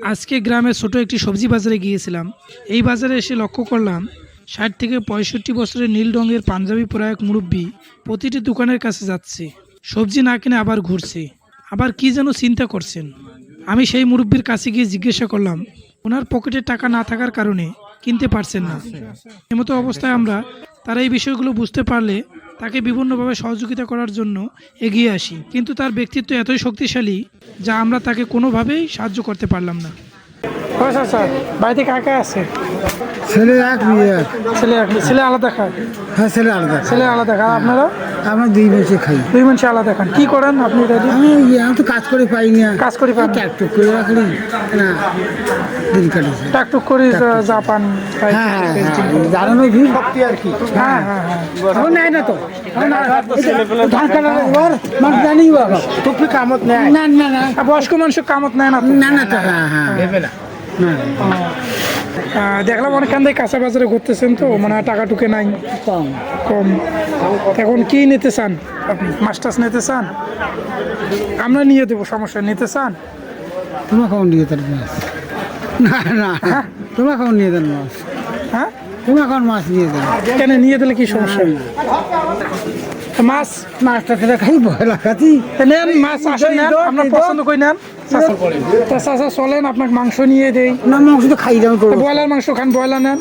আজকে গ্রামের ছোট একটি সবজি বাজারে গিয়েছিলাম। এই বাজারে এসে লক্ষ্য করলাম ৬০ থেকে ৬৫ বছরের নীল রঙের পাঞ্জাবি পরা এক মুরব্বী প্রতিটি দোকানের কাছে যাচ্ছে, সবজি না কিনে আবার ঘুরছে, আবার কি যেন চিন্তা করছেন। আমি সেই মুরব্বীর কাছে গিয়ে জিজ্ঞাসা করলাম, ওনার পকেটে টাকা না থাকার কারণে কিনতে পারছেন না। এমতো অবস্থায় আমরা তারা এই বিষয়গুলো বুঝতে পারলে তাকে বিভিন্নভাবে সহযোগিতা করার জন্য এগিয়ে আসি, কিন্তু তার ব্যক্তিত্ব এতই শক্তিশালী যা আমরা তাকে কোনোভাবেই সাহায্য করতে পারলাম না। আচ্ছা, বাড়িতে কাকা আছে? ছেলে এক মেয়ে এক। ছেলে আলাদা খায়? হ্যাঁ, ছেলে আলাদা। ছেলে আলাদা খায়। আপনারা? আমরা দুই বসে খাই। দুই মানুষ আলাদা খান। কি করেন আপনি? আমি তো কাজ করে পাই না। কাজ করে পান? টুক করে রাখি না, দিন কাটিছে। টুক করে যা পান। হ্যাঁ হ্যাঁ হ্যাঁ, জানানো কি শক্তি আর কি। হ্যাঁ হ্যাঁ হ্যাঁ, এখন নেয় না তো ধান কাটার এবার মানুষ জানি বাবা টুকরি কামত নেয় না। না না বয়স্ক মানুষ কামত নেয় না? না না তো হ্যাঁ হ্যাঁ দেবে না। দেখলাম অনেকখান থেকে কাঁচা বাজারে ঘুরতেছেন, তো মানে টাকা টুকে নাই, কম কম। এখন কি নিতে চান আপনি? মাছ টাছ নিতে চান? আমরা নিয়ে দেবো, সমস্যা। নিতে চান? তোমার কেমন নিয়ে দেন মাছ? না না তোমার কেমন নিয়ে দেন মাছ? হ্যাঁ, তোমার কেমন মাছ নিয়ে দেন? কেন নিয়ে দিলে কি সমস্যা? মাছ মাছটা খেলে খাই ভয় লাগাতি। নেন, মাছ আসেন, নেন, আপনার পছন্দ করে নেন। চাচা চলেন, আপনাকে মাংস নিয়ে দেই। না, মাংস তো খাই যাবে। ব্রয়লার মাংস খান? ব্রয়লার নেন,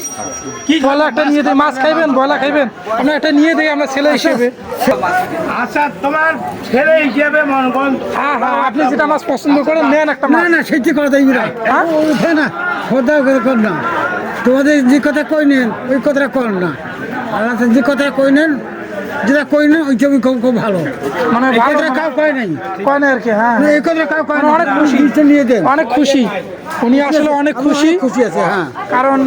ব্রয়লার একটা নিয়ে দেই। মাছ খাইবেন? ব্রয়লার খাইবেন? আমরা একটা নিয়ে দেই, আমরা ছেলে হিসেবে। আচ্ছা, তোমার ছেলে হিসেবে মনে করেন। হ্যাঁ হ্যাঁ, আপনি যেটা মাছ পছন্দ করেন নেন একটা না মাছ। না, সেটি করা যাইবে না। হ্যাঁ? ওঠে না, খোদা কর না। তোমাদের যে কথা কই নেন ওই কথাটা কর না। আর যে কথা কই নেন, যেটা কই নেন ওই ছবি খুব খুব ভালো। মানে এই ভালো কথাটা কাউ কয় নাই, কয় না আর কি। হ্যাঁ, এই কথাটা কাউ কয় না। অনেক খুশি, নিয়ে দেন। অনেক খুশি। উনি আসলে অনেক খুশি, খুশি আছে। হ্যাঁ, কারণ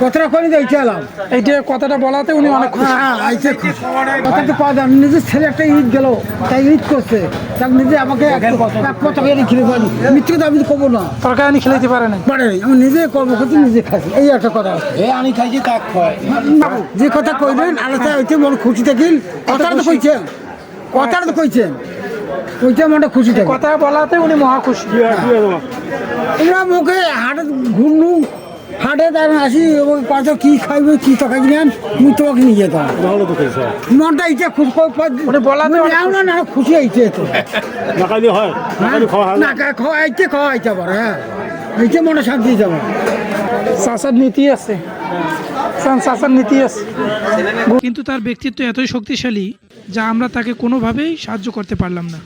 কথাটা কই না এইটা আলাম। এই যে কথাটা বলাতে উনি অনেক খুশি। হ্যাঁ আইসে খুশি। কথা তো পাওয়া যায়। নিজের ছেলে একটা ঈদ গেল, তাই ঈদ করছে, তার নিজে আমাকে কত করে খেলে পারি। মিথ্যে কথা আমি কবো না, তরকারি আনি খেলাইতে পারে না। পারে আমি নিজে কর্ম করছি, নিজে খাইছি। এই একটা কথা। আমি খাইছি কাক খায়। যে কথা কইলেন আলাদা হইতে মন খুশি থাকিল। কথাটা তো কইছেন, কথাটা তো কইছেন, ওইটা মনটা খুশি থাকে। কথা বলাতে উনি মহা খুশি। আমরা মুখে হাটে ঘুরলু, হাটে তার আসি এবং কত কি খাইবে কি তরকারি নেন, মুই তোমাকে নিয়ে যেতাম। মনটা ইচ্ছে খুশি। উনি বলাতে অনেক না না খুশি হয়েছে তো। না খাইলে হয়, না খাওয়াইতে খাওয়াইতে পারে। হ্যাঁ, এইটা মনে শান্তি যাবে। চাচার নীতি আছে, চাচার নীতি আছে। কিন্তু তার ব্যক্তিত্ব এতই শক্তিশালী যা আমরা তাকে কোনোভাবেই সাহায্য করতে পারলাম না।